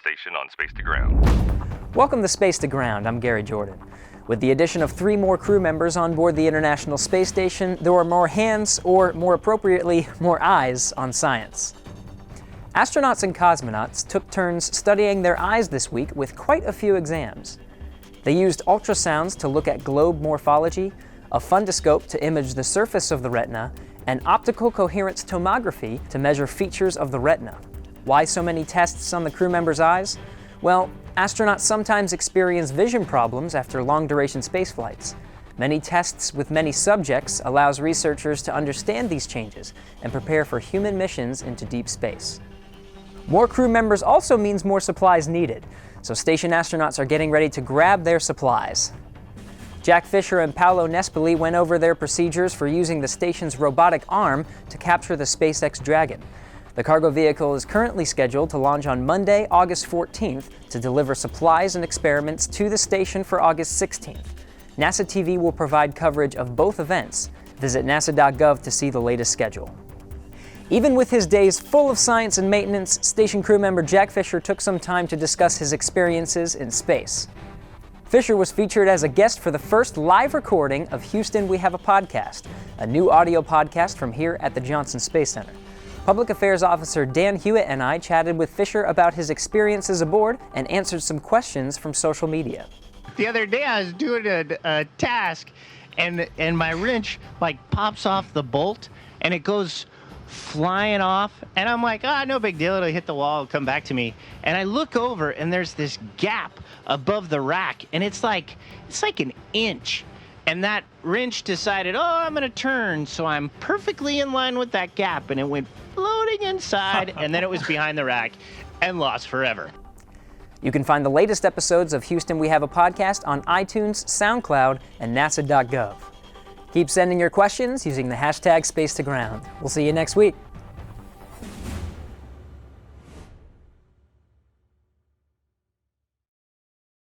station on Space to Ground. Welcome to Space to Ground. I'm Gary Jordan. With the addition of 3 more crew members on board the International Space Station, there are more hands, or more appropriately, more eyes on science. Astronauts and cosmonauts took turns studying their eyes this week with quite a few exams. They used ultrasounds to look at globe morphology, a fundoscope to image the surface of the retina, and optical coherence tomography to measure features of the retina. Why so many tests on the crew members' eyes? Well, astronauts sometimes experience vision problems after long-duration space flights. Many tests with many subjects allows researchers to understand these changes and prepare for human missions into deep space. More crew members also means more supplies needed, so station astronauts are getting ready to grab their supplies. Jack Fischer and Paolo Nespoli went over their procedures for using the station's robotic arm to capture the SpaceX Dragon. The cargo vehicle is currently scheduled to launch on Monday, August 14th, to deliver supplies and experiments to the station for August 16th. NASA TV will provide coverage of both events. Visit nasa.gov to see the latest schedule. Even with his days full of science and maintenance, station crew member Jack Fischer took some time to discuss his experiences in space. Fischer was featured as a guest for the first live recording of Houston, We Have a Podcast, a new audio podcast from here at the Johnson Space Center. Public Affairs Officer Dan Hewitt and I chatted with Fischer about his experiences aboard and answered some questions from social media. The other day I was doing a task and my wrench pops off the bolt and it goes flying off and I'm like, no big deal, it'll hit the wall, it'll come back to me. And I look over and there's this gap above the rack and it's like an inch. And that wrench decided, I'm gonna turn, so I'm perfectly in line with that gap, and it went floating inside, and then it was behind the rack and lost forever. You can find the latest episodes of Houston, We Have a Podcast on iTunes, SoundCloud, and nasa.gov. Keep sending your questions using the hashtag SpaceToGround. We'll see you next week.